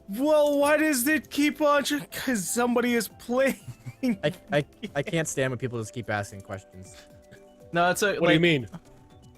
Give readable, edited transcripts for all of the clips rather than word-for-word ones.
Well, why does it keep on? Because somebody is playing. I can't stand when people just keep asking questions. No, it's a. What do you mean?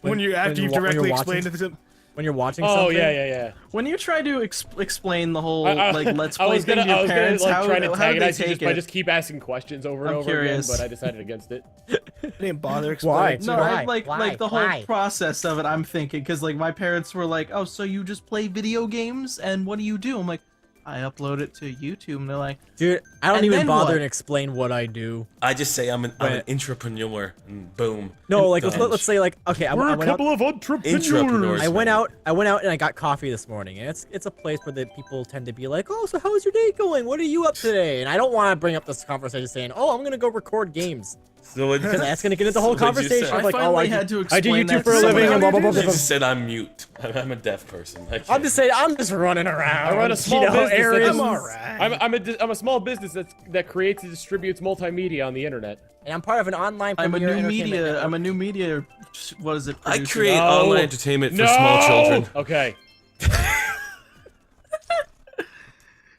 When you after you directly explained it to them. When you're watching something. Oh yeah. When you try to explain the whole I- like let's play thing to your parents, like, how try to do tag they it take by it? just keep asking questions over and I'm over curious. again, but I decided against it. I didn't bother explaining. No, Why? like the whole process of it. I'm thinking because like my parents were like, "Oh, so you just play video games and what do you do?" I'm like, "I upload it to YouTube." And they're like, Dude, I don't And even then bother what? to explain what I do. I just say I'm an Right. entrepreneur, and boom. No, like Done. let's say like okay, I We're a went out. couple of entrepreneurs. Entrepreneurs. I went out and I got coffee this morning, and it's a place where the people tend to be like, oh, so how's your day going? What are you up today? And I don't want to bring up this conversation saying, oh, I'm gonna go record games, So it, because that's gonna get into the whole So what'd you say? conversation of I like, oh, finally I had to I do explain YouTube that for a to living and blah blah blah. I blah, blah. just said I'm mute. I'm a deaf person. I'm just saying, I'm just running around. I run a small business. errands. I'm alright. I'm a small business that creates and distributes multimedia on the internet. And I'm part of an online. I'm a premier new entertainment media. network. I'm a new media. What is it? I producer? create No. online entertainment for No! small children. Okay.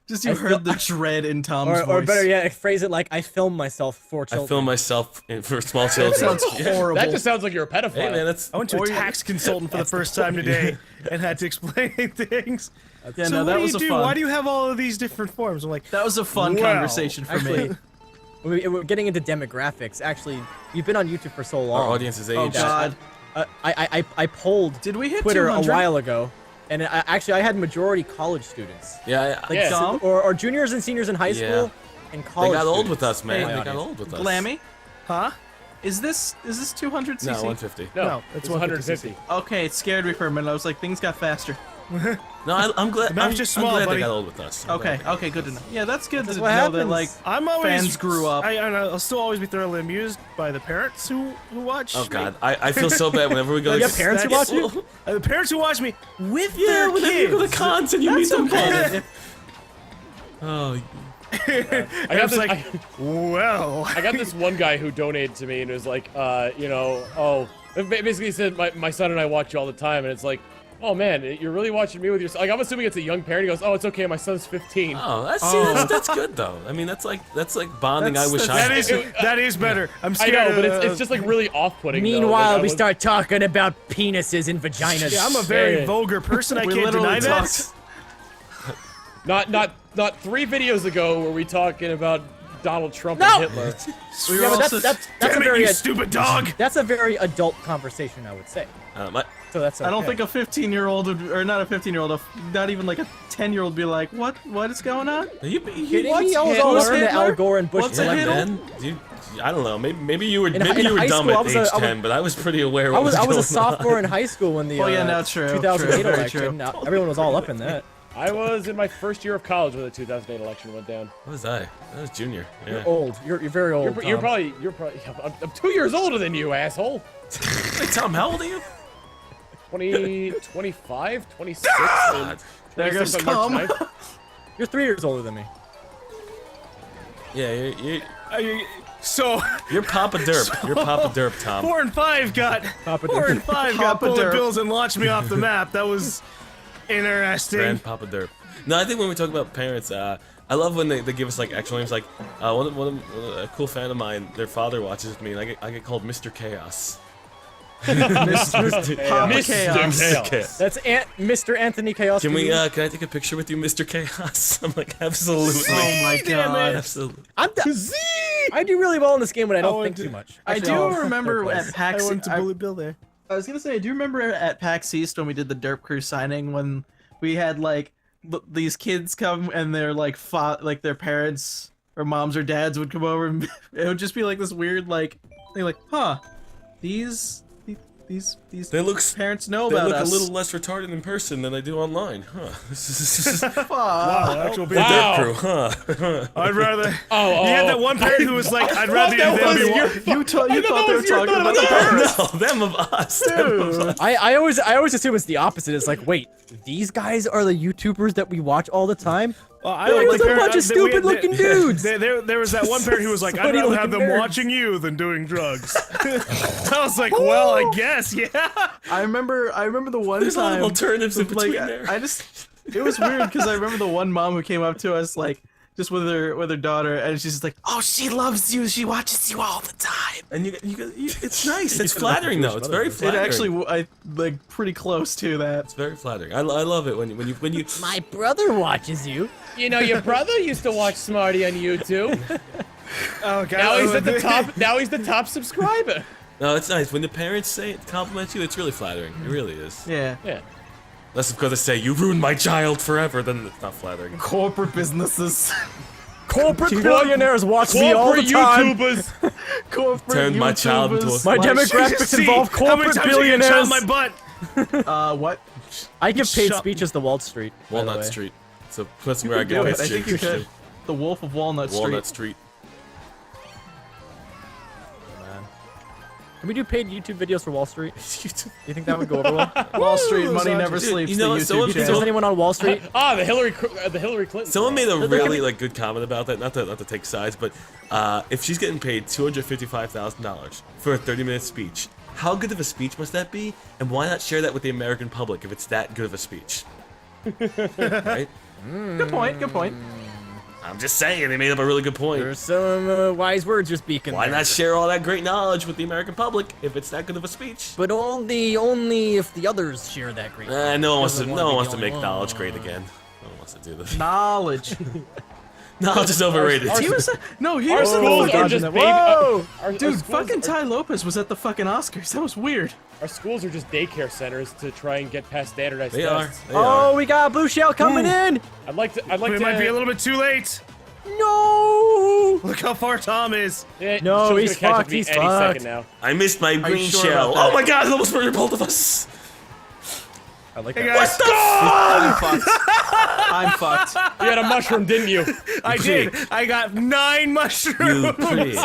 Just you heard the dread in Tom's voice. Or better yet, phrase it like I film myself for children. I film myself for small That children. sounds horrible. That just sounds like you're a pedophile. Hey man, that's I went to a tax consultant for the first time today and had to explain things. Yeah, So no, what that do was you a do? fun. Why do you have all of these different forms? I'm like, That was a fun Wow. conversation for me. Actually, we're getting into demographics. Actually, you've been on YouTube for so our long. audience is age. Oh God, I polled did we hit Twitter 200? a while ago, and I had majority college students, Yeah, like Yeah. Dom? or juniors and seniors in high school, Yeah. and they college. got old with students. us, man. Hey, They got old with us. Glammy, huh? is this 200 cc? No, 150. No, it's it's 150. Okay, it scared me for a minute. I was like, things got faster. No, I'm glad. The map's I'm, just I'm small, glad buddy. they got old with us. I'm Okay, glad. okay, good to know. Yeah, that's good That's to what know that happens. like I'm always fans grew up. I'll still always be thoroughly amused by the parents who watch. Oh me. God, I feel so bad whenever we go. You to have parents who That's- watch you? The parents who watch me with Yeah, their whenever you go kids. to cons and you meet them. okay. Oh, I I got was this. like, well, I got this one guy who donated to me and was like, basically he said my son and I watch you all the time, and it's like, oh man, you're really watching me with your son. Like, I'm assuming it's a young parent. He goes, oh, it's okay, my son's 15. oh, that's good though. I mean, that's like bonding. I wish I that had. that is better. I'm I scared. know, but of- it's just like really off-putting. Meanwhile, though. we Like, start talking about penises and vaginas. Yeah, I'm a very Yeah. vulgar person. I We can't literally deny that. talked- Not 3 videos ago were we talking about Donald Trump No! and Hitler. We were Yeah, but also- that's Damn a it, very you stupid dog! that's a very adult conversation, I would say. So that's okay. I don't think a 15-year-old would, or not a 15-year-old, not even like a 10-year-old, be like, what is going on? Are you Kidding What's me? I was Hitler? all learned that Hitler? Al Gore and Bush What's a elected. Hitler? man? I don't know. Maybe you were In maybe you were high dumb school, I at was age a- I was- 10, but I was pretty aware. I What was a going sophomore on. in high school when the Oh, yeah, no, true, 2008 true, very election. true. Everyone was all up in that. I was in my first year of college when the 2008 election went down. What was I? I was junior. Yeah. You're old. You're very old. You're Tom. probably I'm 2 years older than you, asshole. Hey Tom, how old are you? 25, 26. God. There goes 26 on March Tom. 9th. You're 3 years older than me. Yeah, So you're Papa Derp. You're Papa Derp, Tom. 4 and 5 got Papa 4 Derp. and 5 got Papa bullet Derp. bills and launched me off the map. That was interesting. Grandpapa Derp. No, I think when we talk about parents, I love when they give us like actual names. Like a cool fan of mine, their father watches with me, and I get called Mr. Chaos. Papa Mr. Chaos. Chaos. That's Mr. Anthony Chaos. Can we? Can I take a picture with you, Mr. Chaos? I'm like, absolutely. Oh my Damn god. it. Absolutely. I do really well in this game when I don't went think to- too much. I Actually, do I'll- remember third at place. PAX. I went to Bullet Bill there. I was gonna say, I do remember at PAX East when we did the Derp Crew signing when we had like these kids come and their like like their parents or moms or dads would come over and it would just be like this weird like thing like, huh, these They look. parents know They about look us. a little less retarded in person than they do online, huh? This is Fuck. Wow, actual the big Wow. Derp Crew, huh? I'd rather. Oh, You had that one parent who was like, I'd rather that them was be your wa- You thought they that were was your talking thought about of the that. parents. No, them of us. Them of us. I always assume it's the opposite. It's like, wait, these guys are the YouTubers that we watch all the time? Well, I They're like just the a bunch of parent- we had- stupid-looking dudes. There was that one parent who was like, I'd rather have them Funny-looking nerds. watching you than doing drugs. I was like, well, I guess, yeah. I remember the one There's a lot time. of alternatives in like, between there. I just It was weird because I remember the one mom who came up to us like just with her daughter, and she's just like, "Oh, she loves you. She watches you all the time." And it's nice. It's flattering though. It's very It flattering. actually, I like pretty close to that. It's very flattering. I love it when you. My brother watches you. You know, your brother used to watch Smarty on YouTube. Oh god. Now he's at the top. Now he's the top subscriber. No, it's nice when the parents say it, compliment you. It's really flattering. It really is. Yeah. Yeah. Unless of course they say you ruined my child forever, then it's not flattering. Corporate businesses. Corporate billionaires watch me all the Corporate time. YouTubers. Corporate Turned my child into YouTubers. a- My Like- demographics See, involve how many corporate times are you gonna shove billionaires. my butt? What? I give paid Shut- speeches to Wall Street. by the Walnut way. Street. So that's where I Do get it. paid I think you speeches could. The Wolf of Walnut to. Street. Walnut Street. Man. Can we do paid YouTube videos for Wall Street? Do you think that would go over well? Wall Street Woo, money Sanjay. never Dude, sleeps. you know the what, YouTube someone- Do you think channel. there's anyone on Wall Street? The Hillary Clinton. Someone made a Look at really me. good comment about that. Not to take sides, but if she's getting paid $255,000 for a 30-minute speech, how good of a speech must that be? And why not share that with the American public if it's that good of a speech? Right? Good point. Good point. I'm just saying, they made up a really good point. There's some wise words you're speaking. Why there. not share all that great knowledge with the American public if it's that good of a speech? But only if the others share that great. No one wants to. Doesn't No one wanna wants be to the make only knowledge one. great again. No one wants to do this. Knowledge. Knowledge is overrated. He was no. He Our was at the schools fucking- are just baby. Whoa! Our Dude, schools fucking are- Ty Lopez was at the fucking Oscars. That was weird. Our schools are just daycare centers to try and get past standardized They are. tests. They Oh, are. we got a blue shell coming in. I'd like to. We might be a little bit too late. No. Look how far Tom is. Yeah, No, Show's he's gonna catch up fucked, to me he's any fucked. second now. I missed my green sure shell. about that? Oh my god! It almost murdered both of us. I like Hey that. guys, I'm fucked. I'm fucked. You had a mushroom, didn't you? I did. I got 9 mushrooms. You pig.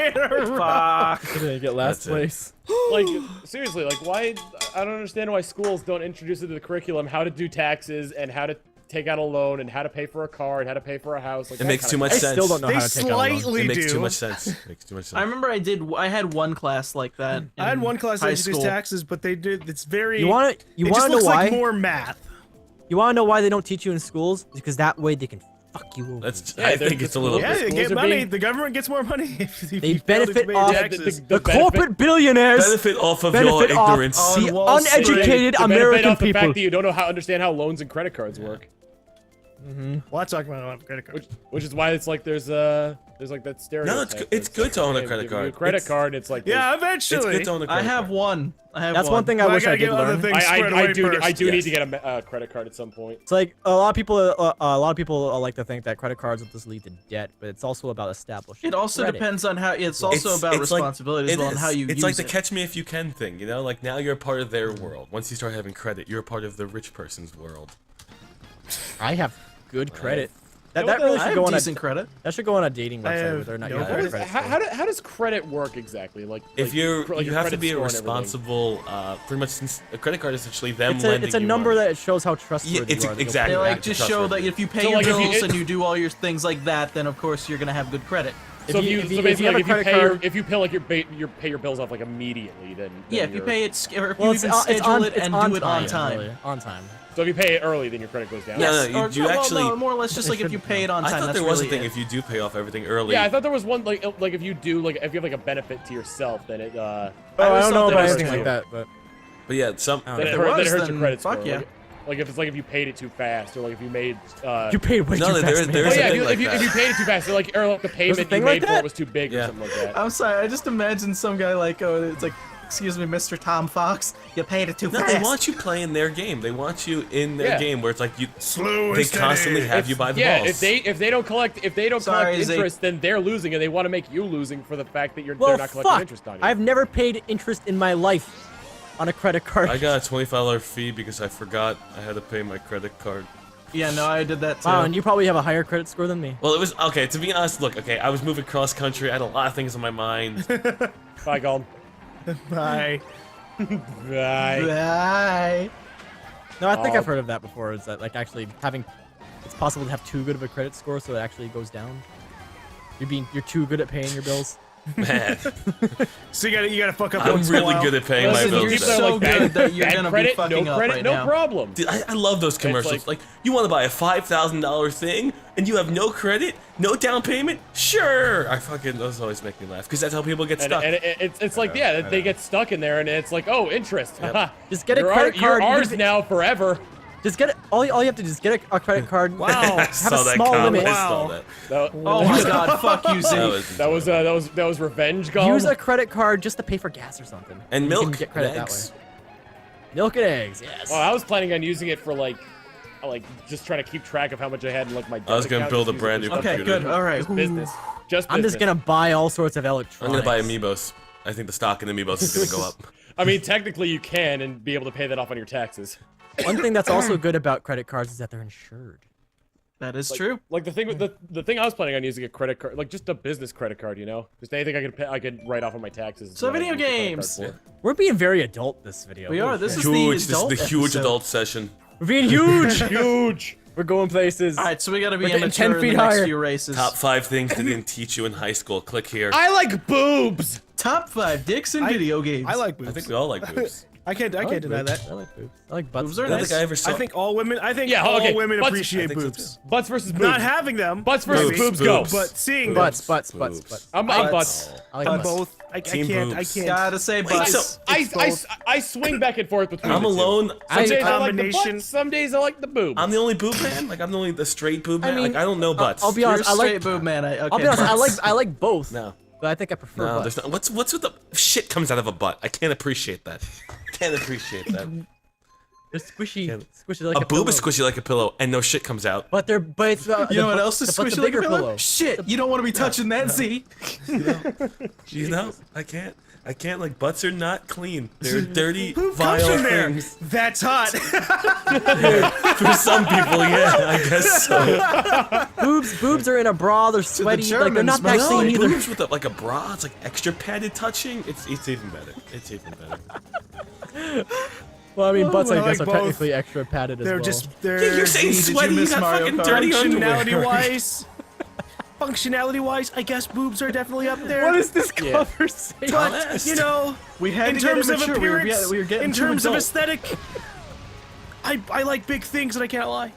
Fuck. Gonna get last That's it. place. Like, seriously, like, why? I don't understand why schools don't introduce into the curriculum how to do taxes and how to take out a loan and how to pay for a car and how to pay for a house. Like, It that makes kinda too much I sense. still don't know They how to take out a loan. slightly It makes do. too much sense. Makes too much sense. I remember I had one class like that. I had in one class that high introduced school. taxes, but they did. It's very. You want to? You It want just to know looks why? like more math. You want to know why they don't teach you in schools? Because that way they can fuck you over. That's. Yeah, I they're- think it's a the little. Yeah, schools they get are money. being- The government gets more money if you They fail to benefit pay off taxes. the benefit- corporate billionaires. Benefit off of benefit your off ignorance. On the Wall Street. uneducated The benefit American off the people. fact that you don't know how understand how loans and credit cards work, Well, I talk about a credit card. which is why it's like there's like that stereotype. it's good to own a Hey, credit give you card. A credit It's- card, it's like Yeah, It's eventually. good to own a I credit have card. one. I have That's one thing I Well, I wish I gotta did get other learn. things squared away first. I do need Yes. to get a credit card at some point. It's like a lot of people like to think that credit cards will just lead to debt, but it's also about establishing. It also credit. depends on how. It's also about it's like- responsibility as it well and is. how you It's use like the it. catch me if you can thing, you know? Like now you're a part of their world. Once you start having credit, you're a part of the rich person's world. I have good credit. know That what really I should have go on decent credit. that should go on a dating I website have whether or not no you have a credit. good credit How, score. how does credit work exactly? If your you have to credit be a score and everything. responsible, pretty much since a credit card is essentially them It's lending a you number money. that shows how trustworthy Yeah, it's you are. that you'll exactly They pay like back. just Trust show me. that if you pay So, your like, if you- bills and you do all your things like that, then of course you're gonna have good credit. So if you, if so you basically, have a like, if you credit pay your, card- if you pay like your pay your bills off like immediately, then Yeah, if you you're- pay it, or if Well, you it's, even it's schedule on, it it's and on do it on time. really, on time. So if you pay it early, then your credit goes down. No, Yes, no, or- you well, actually- no, more or less just like if you pay it on I time. thought that's there was a really thing it. if you do pay off everything early. Yeah, I thought there was one like if you do like if you have like a benefit to yourself, then it Oh, I I always don't thought know there about was anything two. like that, but But yeah, some. Oh, then If it, there hurt, then it was, hurts your then credit fuck score. yeah. Like if it's like if you paid it too fast, or like if you made. you paid way No, too there- fast. man. there Oh is a yeah, thing like if you that. paid it too fast, or like the payment you thing made like for that? it was too big or Yeah. something like that. I'm sorry, I just imagine some guy like, oh, it's like, excuse me, Mr. Tom Fox, you paid it too No, fast. they want you playing their game. They want you in their Yeah. game where it's like you. Slow and They steady. constantly have you by the Yeah, balls. if they don't collect Sorry, collect Zeke. interest, then they're losing, and they want to make you losing for the fact that they're Well, not collecting fuck. interest on you. I've never paid interest in my life on a credit card. I got a $25 fee because I forgot I had to pay my credit card. Yeah, no, I did that too. Wow, and you probably have a higher credit score than me. Well, it was okay. To be honest, look, okay, I was moving cross country. I had a lot of things on my mind. Bye, Golden. Bye. Bye. Bye. No, I think Oh. I've heard of that before. Is that like actually having? It's possible to have too good of a credit score, so it actually goes down. You're too good at paying your bills. Man, So you gotta fuck up I'm once in a really while. good at paying Listen, my you're bills. Keep that, so like, bad- good that you're bad gonna credit, be fucking no up credit, right no now. problem. Dude, I love those commercials. like- Like, you want to buy a $5,000 thing and you have no credit, no down payment? Sure. Those always make me laugh because that's how people get And, stuck. and it's like, yeah, they get stuck in there, and it's like, oh, interest. haha. Just get a You're credit card. You're even ours if it- now forever. Just get it. All you have to do is get a credit card. Wow. I Have saw a that small comment. limit. I saw Wow. that. Oh my god, fuck you, Z. That was revenge gum. Use a credit card just to pay for gas or something. And You milk can get credit and that eggs. way. Milk and eggs, yes. Well, I was planning on using it for like just trying to keep track of how much I had in like my. I was debit gonna account, build a just use it brand for new stuff. Okay, computer. good. All right. Just business. Just I'm just business. gonna buy all sorts of I'm electronics. gonna buy Amiibos. I think the stock in Amiibos is gonna go up. I mean, technically you can and be able to pay that off on your taxes. One thing that's also good about credit cards is that they're insured. That is Like, true. Like the thing with the thing I was planning on using a credit card, like just a business credit card, you know, just anything I could write off on my taxes. is So what I video use the credit card games. for. We're being very adult this video. We Holy are. This shit. is the Huge. This is adult the huge episode. adult session. We're being huge. Huge. We're going places. All right, so we gotta be We're getting immature 10 in feet the next higher. few races. Top 5 things they didn't teach you in high school. Click here. I like boobs. Top 5 dicks in video games. I like I boobs. think we all like boobs. I can't deny that. I like boobs. I like butts. Boobs are I don't nice. think I ever saw. I think all women. I think Yeah, all okay, women butts- appreciate I think so boobs. Butts versus boobs. Not having them. Butts versus maybe, boobs go. Boobs. But seeing Butts, them. butts, Boobs. butts. I'm butts. I like On butts. both. I Team can't. boobs. I can't. Gotta say, Wait, butts. so- I swing back and forth between I'm the two. alone. Some I- days I like the combination. butts, some days I like the boobs. I'm the only boob man. Like I'm the only the straight boob man. mean, like I don't know butts. I'll be You're a honest. I straight like. boob man. I'll be honest. I like both. No. But I think I prefer No, butts. there's not. What's with the shit comes out of a butt? I can't appreciate that. Can't appreciate that. They're squishy, Yeah. squishy like A boob is pillow. squishy like a pillow, and no shit comes out. But they're but it's the, You know what else is but squishy the like bigger a pillow? pillow. Shit, you don't want to be touching that, Z. You know, I can't. I can't. Like butts are not clean. They're dirty, Who comes vile in there? things. That's hot. For some people, yeah, I guess so. Boobs are in a bra. They're sweaty. Like they're not that Germans, clean No, either. boobs with like a bra. It's like extra padded touching. It's even better. It's even better. Well, I mean, butts I I guess like are both. technically extra padded as They're well. just. They're. Yeah, you're saying Did you sweaty. You miss got Mario fucking Kart? dirty underwear. Functionality-wise. Functionality-wise, I guess boobs are definitely up there. What is this Yeah. conversation? But Honest. you know, We had in to get terms of immature. appearance, We were getting in too terms of adult. aesthetic, I like big things and I can't lie.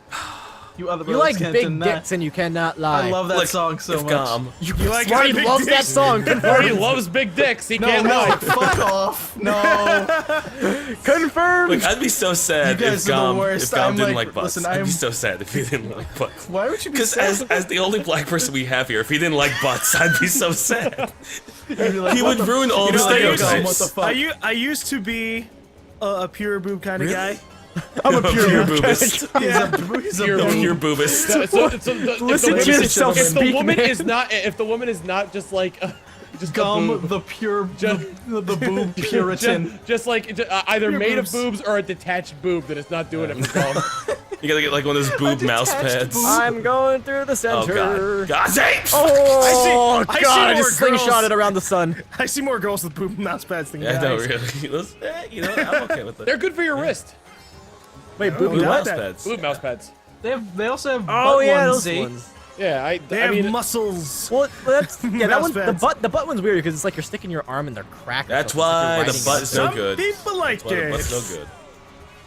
You other You brothers like can't big deny. dicks and you cannot lie. I love that Look, song so if much. Gom, You like Marty big loves that dicks? song. Marty loves big dicks. He No, can't no, lie. fuck off. No. Confirmed. Look, I'd be so sad You guys if are the Gom, worst. if Gom I'm didn't like, like butts. listen, I'd I'm- be so sad if he didn't like butts. Why would you be Because sad? as the only black person we have here, if he didn't like butts, I'd be so sad. You'd be like, He what would the- ruin all you'd the be like, yo, Gom, stereotypes. What the fuck? I used to be a pure boob kind of Really? guy. I'm a Pure boobist. He's a Pure boob. Pure boobist. Listen to yourself if the speak, woman man. is not, if the woman is not just like, just a Gum, boob, the pure, Just- the boob Puritan. just like either Pure made boobs. of boobs or a detached boob that is not doing it for Gum. You gotta get like one of those boob mouse detached pads. boob. I'm going through the Oh center. god. God sakes! Oh I see god! I more just slingshot girls. it around the sun. I see more girls with boob mouse pads than Yeah, guys. no, really. You know, I'm okay with that. They're good for your wrist. Wait, Oh, boob Boob got what? mouse that. pads. Boob mouse pads. They also have Oh butt yeah, ones, those Z. ones. Yeah, They I have mean, muscles. Well, that's yeah. That Mouse one, the pads. butt one's weird because it's like you're sticking your arm and they're cracked. That's so it's like why you're the riding butt it. is no Some good. people like That's why the it. butt's no good.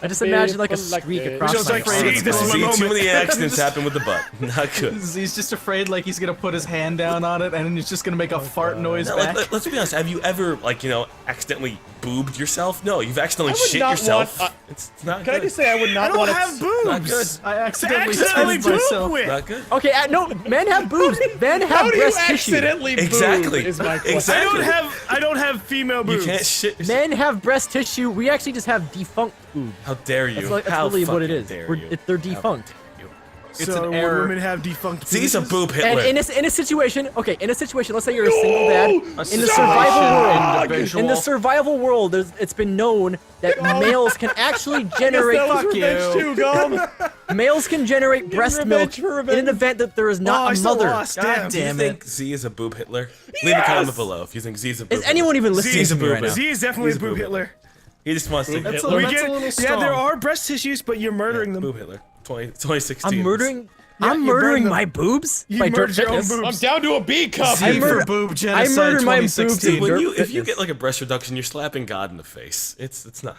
I just imagine like a People like streak it. across Just my like, arm. see, this is my See, moment. too many accidents happen with the butt. Not good. He's just afraid like he's gonna put his hand down on it and then he's just gonna make a fart noise Now, back. let's be honest. Have you ever, like, you know, accidentally boobed yourself? No, you've accidentally I would shit not yourself. want, it's not can good. I just say I would I not don't want have Not good. boobs. I To accidentally accidentally touched boob myself. with. Not good. Okay, no, men have boobs. Men have How do you breast tissue. accidentally boob? Exactly. Is my question. Exactly. I don't have female You boobs. can't shit yourself. Men have breast tissue. We actually just have defunct boobs. How dare you? That's How really what it fucking is. dare We're- you? they're defunct. It's so an would error. women have defunct See, he's a penises? boob Hitler. And in a situation, okay, in a situation, let's say you're a single dad. In the situation survival world, individual. in the survival world, it's been known that males can actually generate That was Fuck revenge you. too, Gum. males can generate breast milk revenge for in revenge. an event that there is Oh, not I a still mother. lost. God Damn. Do you damn think it. Z is a boob Hitler? Leave a comment below if you think Z is a boob Is anyone even listening Z's to a me right boob now? Z is definitely He's a boob Hitler. He just wants to That's Hitler. a We little get, strong. yeah, there are breast tissues, but you're murdering them. Boob Hitler. 2016. I'm murdering. I'm you burn murdering them. my boobs? You by murdered Derp your own Fitness? boobs. I'm down to a B cup. Z I for murder- boob genocide murder my boobs 2016. in When Derp you, if you Fitness. get like a breast reduction, you're slapping God in the face. It's not.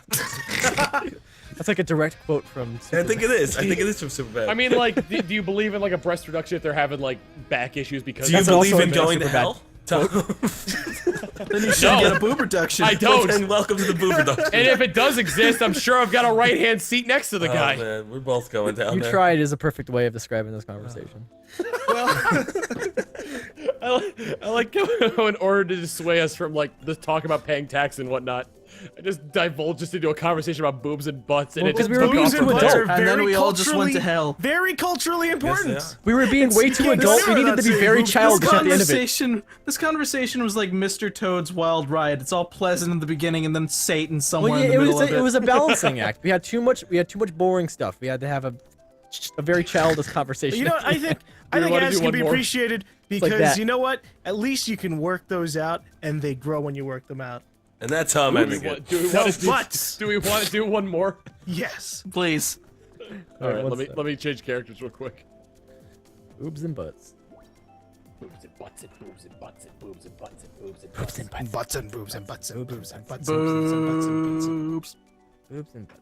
That's like a direct quote from. I think it is. I think it is from Superbad. I mean, like, do you believe in like a breast reduction if they're having like back issues because? do you That's believe also in a going to Superbad hell? Then you should No. get a boob reduction. I don't. And welcome to the boob reduction. And if it does exist, I'm sure I've got a right-hand seat next to the guy. Oh man, we're both going down You there. tried is a perfect way of describing this conversation. I like how in order to dissuade us from like the talk about paying tax and whatnot, I just divulged just into a conversation about boobs and butts, and Well, it 'cause just we were took being off too from butts there. are And then very we all just went to culturally- hell. Very culturally important. are. We were being way too can't adult. say We we're needed not to be saying very boobs. childish at the end of it. This conversation was like Mr. Toad's Wild Ride. It's all pleasant in the beginning, and then Satan somewhere Well, yeah, in the it was middle of it was a balancing act. We had too much boring stuff. We had to have a very childish conversation. You know what? I think we wanna ads do can one be more? appreciated like because that. you know what? At least you can work those out, and they grow when you work them out. And that's how I'm ending it. Do we No want to butts. do we want to do one more? Yes. Please. All right, what's let me change characters real quick. boobs and butts. Boobs and butts and boobs and butts and boobs and butts and boobs and Boobs and butts. Butts and boobs and butts and boobs and butts and boobs and butts and butts and butts. Boobs. Boobs and butts.